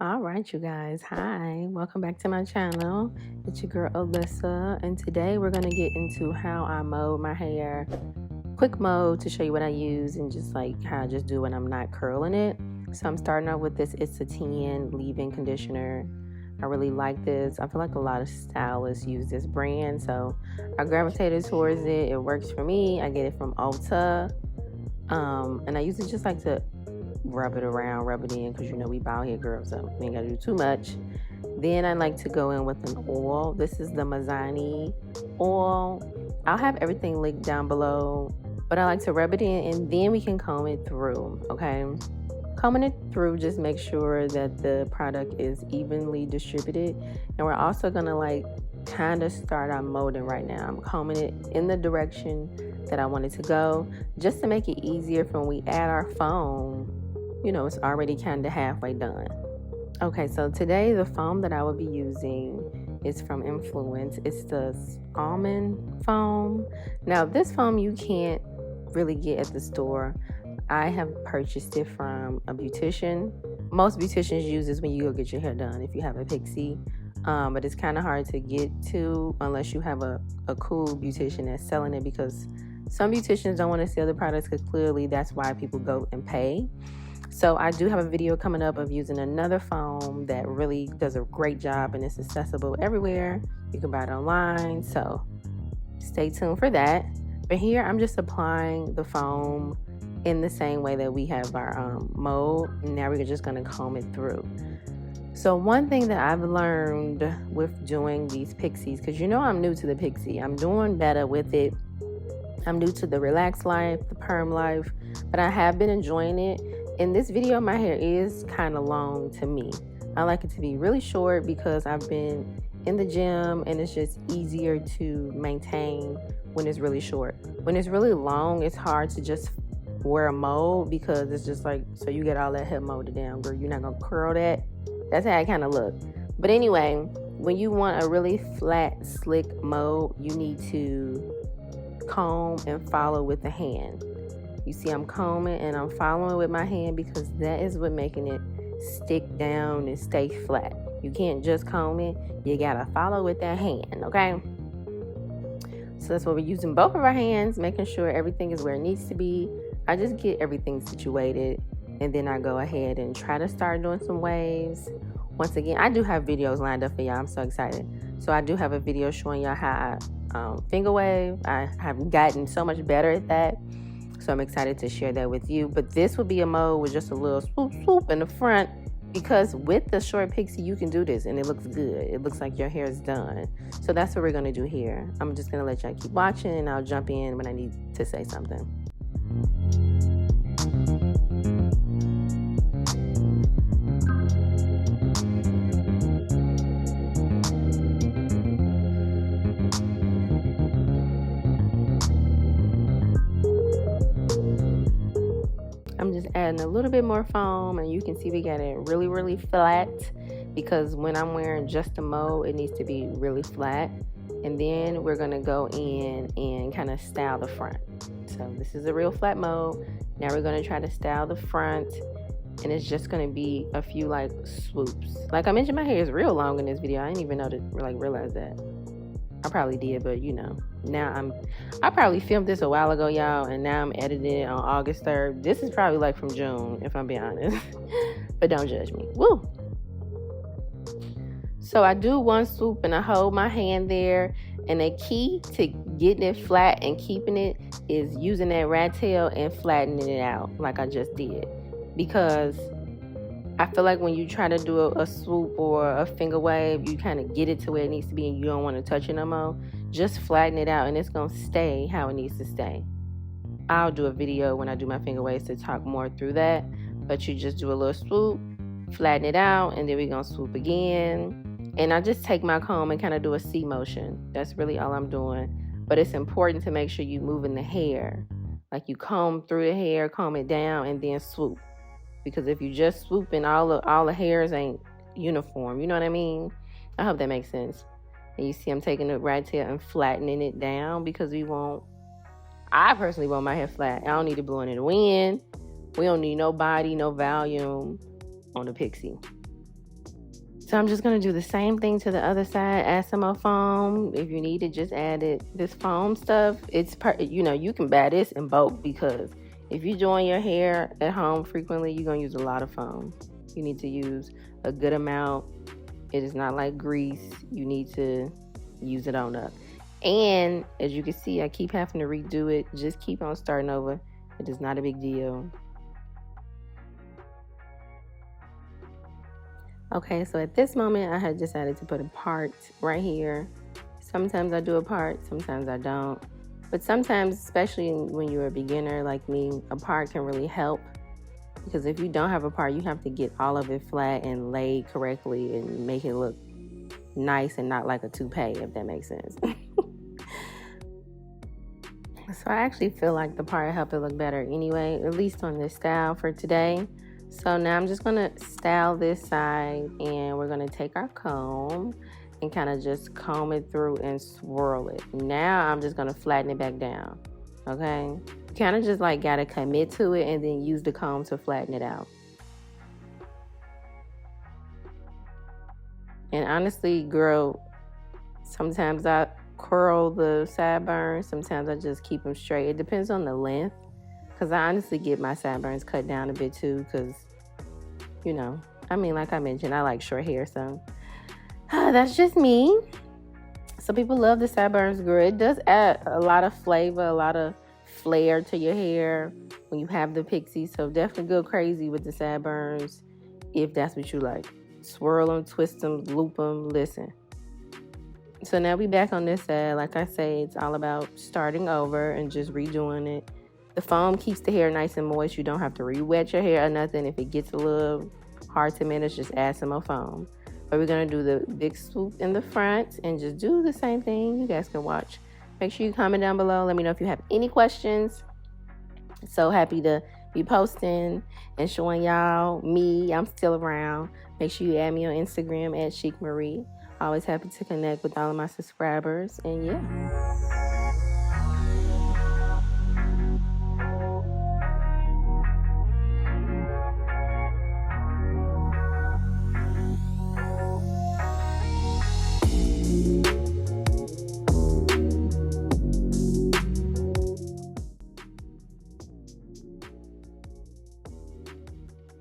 All right, you guys. Hi, welcome back to my channel. It's your girl Alyssa, and today we're gonna get into how I mowed my hair. Quick mode to show you what I use and just like how I just do when I'm not curling it. So I'm starting out with this It's a 10 leave-in conditioner. I really like this. I feel like a lot of stylists use this brand, so I gravitated towards it. It works for me. I get it from Ulta, and I usually just like to rub it around, rub it in, because we bald head girls, so we ain't gotta do too much. Then I like to go in with an oil. This is the Mazzani oil. I'll have everything linked down below, but I like to rub it in and then we can comb it through, okay? Combing it through, just make sure that the product is evenly distributed. And we're also gonna like kind of start our molding right now. I'm combing it in the direction that I want it to go, just to make it easier for when we add our foam. It's already kind of halfway done. Okay, so today the foam that I will be using is from Influence. It's the almond foam. Now this foam you can't really get at the store. I have purchased it from a beautician. Most beauticians use this when you go get your hair done if you have a Pixie. But it's kind of hard to get to unless you have a cool beautician that's selling it, because some beauticians don't want to sell the products, because clearly that's why people go and pay. So I do have a video coming up of using another foam that really does a great job, and it's accessible everywhere. You can buy it online, so stay tuned for that. But here I'm just applying the foam in the same way that we have our mold. Now we're just going to comb it through. So one thing that I've learned with doing these Pixies, because I'm new to the Pixie, I'm doing better with it. I'm new to the relaxed life, the perm life, but I have been enjoying it. In this video, my hair is kind of long to me. I like it to be really short because I've been in the gym and it's just easier to maintain when it's really short. When it's really long, it's hard to just wear a mold, because it's just like, so you get all that hair molded down, girl, you're not gonna curl that. That's how I kind of look. But anyway, when you want a really flat, slick mold, you need to comb and follow with the hand. You see I'm combing and I'm following with my hand, because that is what making it stick down and stay flat. You can't just comb it, you gotta follow with that hand, okay? So that's what we're using, both of our hands, making sure everything is where it needs to be. I just get everything situated, and then I go ahead and try to start doing some waves. Once again, I do have videos lined up for y'all. I'm so excited. So I do have a video showing y'all how I finger wave. I have gotten so much better at that. So I'm excited to share that with you. But this would be a mode with just a little swoop swoop in the front, because with the short Pixie, you can do this and it looks good. It looks like your hair is done. So that's what we're gonna do here. I'm just gonna let y'all keep watching, and I'll jump in when I need to say something. I'm just adding a little bit more foam, and you can see we got it really, really flat, because when I'm wearing just a mold, it needs to be really flat. And then we're gonna go in and kind of style the front. So this is a real flat mold. Now we're gonna try to style the front, and it's just gonna be a few like swoops. Like I mentioned, my hair is real long in this video. I didn't even know to realize that. I probably did, but now I probably filmed this a while ago, y'all, and now I'm editing it on August 3rd. This is probably like from June, if I'm being honest. But don't judge me. Woo! So I do one swoop and I hold my hand there, and the key to getting it flat and keeping it is using that rat tail and flattening it out like I just did. Because I feel like when you try to do a swoop or a finger wave, you kind of get it to where it needs to be and you don't want to touch it no more. Just flatten it out and it's going to stay how it needs to stay. I'll do a video when I do my finger waves to talk more through that. But you just do a little swoop, flatten it out, and then we're going to swoop again. And I just take my comb and kind of do a C motion. That's really all I'm doing. But it's important to make sure you're moving the hair. Like you comb through the hair, comb it down, and then swoop. Because if you just swooping, all the hairs ain't uniform. You know what I mean? I hope that makes sense. And you see I'm taking the rat tail and flattening it down, because I personally want my hair flat. I don't need it blowing in the wind. We don't need no body, no volume on the Pixie. So I'm just going to do the same thing to the other side. Add some more foam. If you need it, just add it. This foam stuff, you can buy this in bulk, because if you're doing your hair at home frequently, you're going to use a lot of foam. You need to use a good amount. It is not like grease. You need to use it on up. And as you can see, I keep having to redo it. Just keep on starting over. It is not a big deal. Okay, so at this moment, I had decided to put a part right here. Sometimes I do a part, sometimes I don't. But sometimes, especially when you're a beginner like me, a part can really help. Because if you don't have a part, you have to get all of it flat and laid correctly and make it look nice and not like a toupee, if that makes sense. So I actually feel like the part helped it look better anyway, at least on this style for today. So now I'm just gonna style this side, and we're gonna take our comb and kind of just comb it through and swirl it. Now I'm just gonna flatten it back down, okay? You kind of just like gotta commit to it and then use the comb to flatten it out. And honestly, girl, sometimes I curl the sideburns, sometimes I just keep them straight. It depends on the length, because I honestly get my sideburns cut down a bit too, because, like I mentioned, I like short hair, so that's just me. Some people love the sideburns, girl. It does add a lot of flavor, a lot of flair to your hair when you have the Pixie, so definitely go crazy with the sideburns if that's what you like. Swirl them, twist them, loop them, listen. So now we back on this side. Like I say, it's all about starting over and just redoing it. The foam keeps the hair nice and moist. You don't have to re-wet your hair or nothing. If it gets a little hard to manage, just add some more foam. But we're going to do the big swoop in the front and just do the same thing. You guys can watch. Make sure you comment down below. Let me know if you have any questions. So happy to be posting and showing y'all me. I'm still around. Make sure you add me on Instagram at ChicMarieB. Always happy to connect with all of my subscribers. And yeah.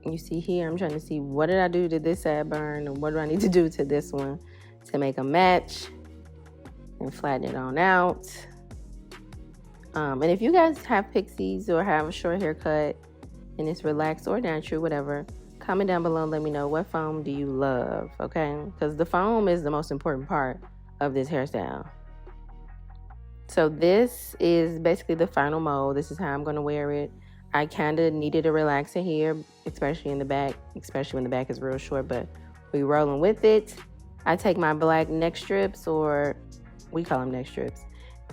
You see here, I'm trying to see what did I do to this sideburn and what do I need to do to this one to make a match and flatten it on out. And if you guys have pixies or have a short haircut and it's relaxed or natural, whatever, comment down below and let me know what foam do you love, okay? Because the foam is the most important part of this hairstyle. So this is basically the final mold. This is how I'm going to wear it. I kind of needed a relaxer here, especially in the back, especially when the back is real short, but we rolling with it. I take my black neck strips, or we call them neck strips.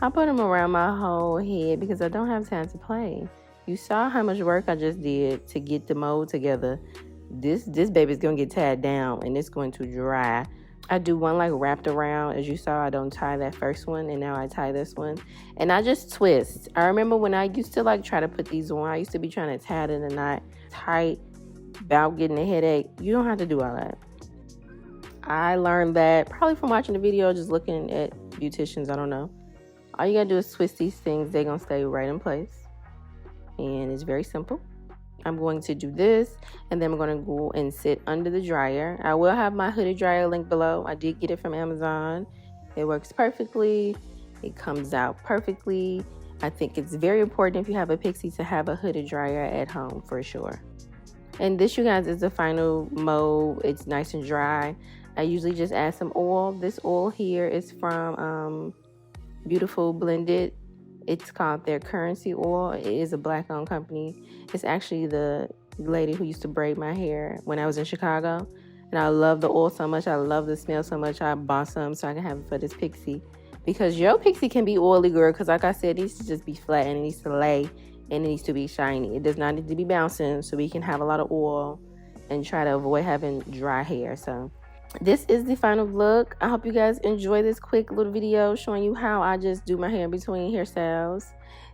I put them around my whole head because I don't have time to play. You saw how much work I just did to get the mold together. This baby's going to get tied down and it's going to dry. I do one like wrapped around. As you saw, I don't tie that first one, and now I tie this one. And I just twist. I remember when I used to like try to put these on, I used to be trying to tie it in a knot tight, about getting a headache. You don't have to do all that. I learned that probably from watching the video, just looking at beauticians, I don't know. All you gotta do is twist these things. They're gonna stay right in place. And it's very simple. I'm going to do this, and then I'm going to go and sit under the dryer. I will have my hooded dryer link below. I did get it from Amazon. It works perfectly. It comes out perfectly. I think it's very important if you have a Pixie to have a hooded dryer at home for sure. And this, you guys, is the final mold. It's nice and dry. I usually just add some oil. This oil here is from Beautiful Blended. It's called their Currency Oil. It is a black-owned company. It's actually the lady who used to braid my hair when I was in Chicago. And I love the oil so much. I love the smell so much. I bought some so I can have it for this Pixie. Because your Pixie can be oily, girl. Because like I said, it needs to just be flat and it needs to lay and it needs to be shiny. It does not need to be bouncing, so we can have a lot of oil and try to avoid having dry hair. So this is the final look. I hope you guys enjoy this quick little video showing you how I just do my hair in between hairstyles.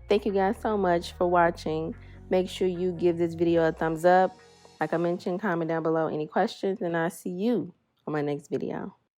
Thank you guys so much for watching. Make sure you give this video a thumbs up. Like I mentioned, comment down below any questions, and I'll see you on my next video.